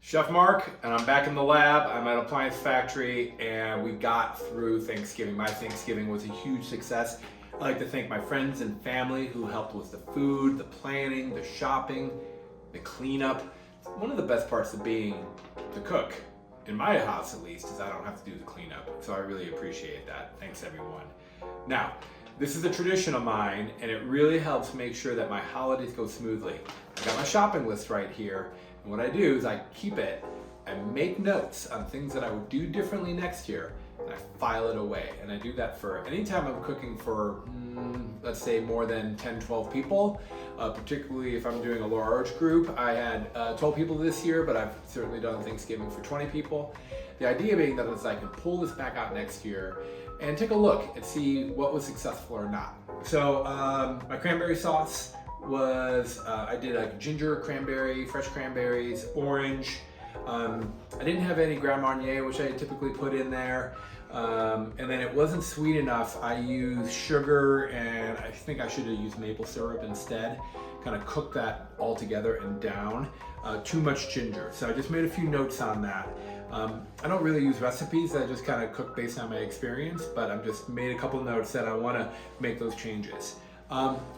Chef Mark, and I'm back in the lab. I'm at Appliance Factory, and we got through Thanksgiving. My Thanksgiving was a huge success. I'd like to thank my friends and family who helped with the food, the planning, the shopping, the cleanup. One of the best parts of being the cook, in my house at least, is I don't have to do the cleanup. So I really appreciate that. Thanks everyone. Now, this is a tradition of mine, and it really helps make sure that my holidays go smoothly. I got my shopping list right here. And what I do is I keep it and make notes on things that I would do differently next year, and I file it away. And I do that for anytime I'm cooking for, let's say, more than 10, 12 people, particularly if I'm doing a large group. I had 12 people this year, but I've certainly done Thanksgiving for 20 people. The idea being that is I can pull this back out next year and take a look and see what was successful or not. So my cranberry sauce was, I did like ginger cranberry, fresh cranberries, orange. I didn't have any Grand Marnier, which I typically put in there. And then it wasn't sweet enough. I used sugar, and I think I should have used maple syrup instead. Kind of cooked that all together and down. Too much ginger. So I just made a few notes on that. I don't really use recipes. I just kind of cook based on my experience, but I've just made a couple notes that I want to make those changes.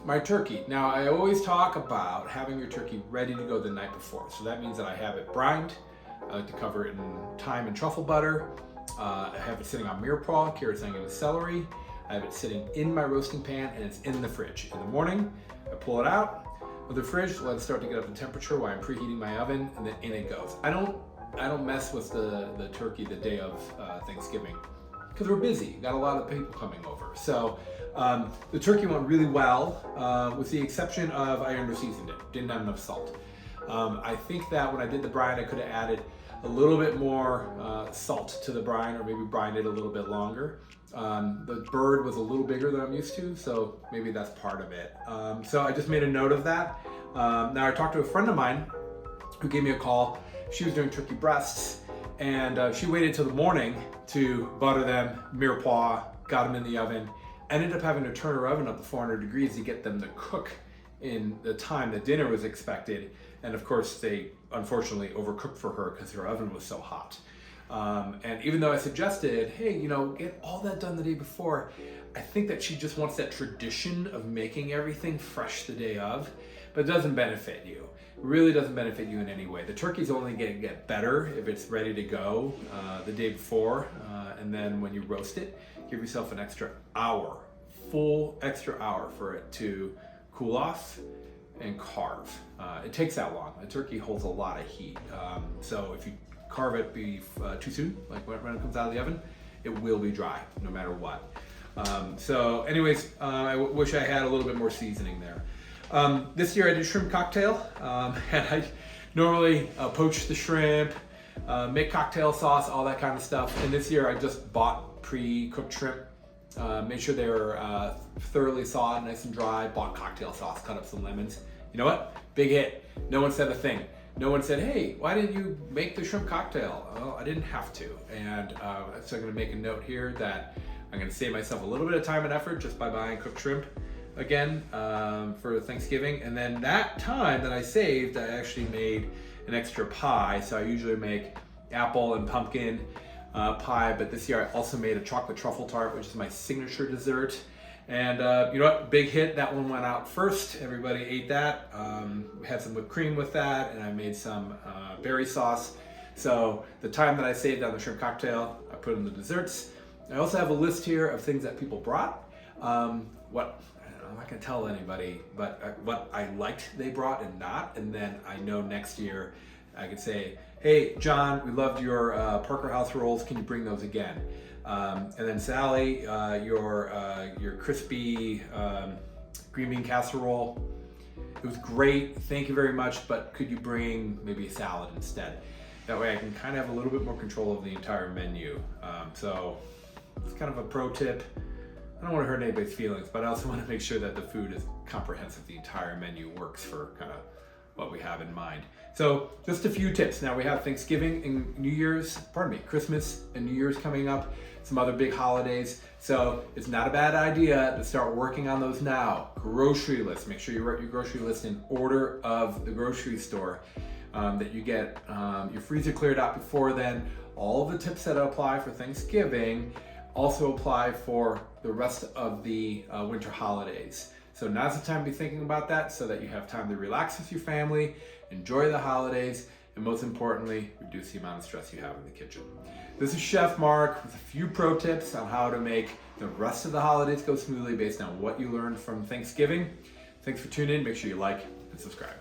My turkey. Now, I always talk about having your turkey ready to go the night before. So that means that I have it brined. I like to cover it in thyme and truffle butter. I have it sitting on mirepoix, carrots, onion, and celery. I have it sitting in my roasting pan, and it's in the fridge. In the morning, I pull it out of the fridge, let it start to get up to temperature while I'm preheating my oven, and then in it goes. I don't mess with the turkey the day of Thanksgiving, because we're busy. Got a lot of people coming over. So the turkey went really well, with the exception of I under-seasoned it. Didn't have enough salt. I think that when I did the brine, I could have added a little bit more salt to the brine, or maybe brined it a little bit longer. The bird was a little bigger than I'm used to, so maybe that's part of it. So I just made a note of that. Now I talked to a friend of mine who gave me a call. She was doing turkey breasts, and she waited till the morning to butter them, mirepoix, got them in the oven. Ended up having to turn her oven up to 400 degrees to get them to cook in the time that dinner was expected. And of course, they unfortunately overcooked for her because her oven was so hot. And even though I suggested, hey, get all that done the day before, I think that she just wants that tradition of making everything fresh the day of, but it doesn't benefit you. It really doesn't benefit you in any way. The turkey's only going to get better if it's ready to go the day before, and then when you roast it, give yourself an extra hour, full extra hour for it to cool off and carve. It takes that long. The turkey holds a lot of heat. So if you carve it too soon, like when it comes out of the oven, it will be dry no matter what. So anyways, I wish I had a little bit more seasoning there. This year I did shrimp cocktail, and I normally poach the shrimp, make cocktail sauce, all that kind of stuff. And this year I just bought pre-cooked shrimp, made sure they were thoroughly thawed, nice and dry, bought cocktail sauce, cut up some lemons. You know what? Big hit. No one said a thing. No one said, hey, why didn't you make the shrimp cocktail? Well, I didn't have to. And so I'm gonna make a note here that I'm gonna save myself a little bit of time and effort just by buying cooked shrimp again for Thanksgiving. And then that time that I saved, I actually made an extra pie. So I usually make apple and pumpkin pie, but this year I also made a chocolate truffle tart, which is my signature dessert. And you know what, big hit, that one went out first. Everybody ate that. We had some whipped cream with that, and I made some berry sauce. So the time that I saved on the shrimp cocktail, I put in the desserts. I also have a list here of things that people brought. I'm not gonna tell anybody, but what I liked they brought and not, and then I know next year I could say, hey, John, we loved your Parker House rolls. Can you bring those again? And then Sally, your crispy green bean casserole. It was great. Thank you very much. But could you bring maybe a salad instead? That way I can kind of have a little bit more control of the entire menu. So it's kind of a pro tip. I don't want to hurt anybody's feelings, but I also want to make sure that the food is comprehensive. The entire menu works for kind of what we have in mind. So just a few tips. Now we have Thanksgiving and Christmas and New Year's coming up, some other big holidays. So it's not a bad idea to start working on those now. Grocery list, make sure you write your grocery list in order of the grocery store. that you get your freezer cleared out before then. All the tips that apply for Thanksgiving also apply for the rest of the winter holidays. So now's the time to be thinking about that so that you have time to relax with your family, enjoy the holidays, and most importantly, reduce the amount of stress you have in the kitchen. This is Chef Mark with a few pro tips on how to make the rest of the holidays go smoothly based on what you learned from Thanksgiving. Thanks for tuning in. Make sure you like and subscribe.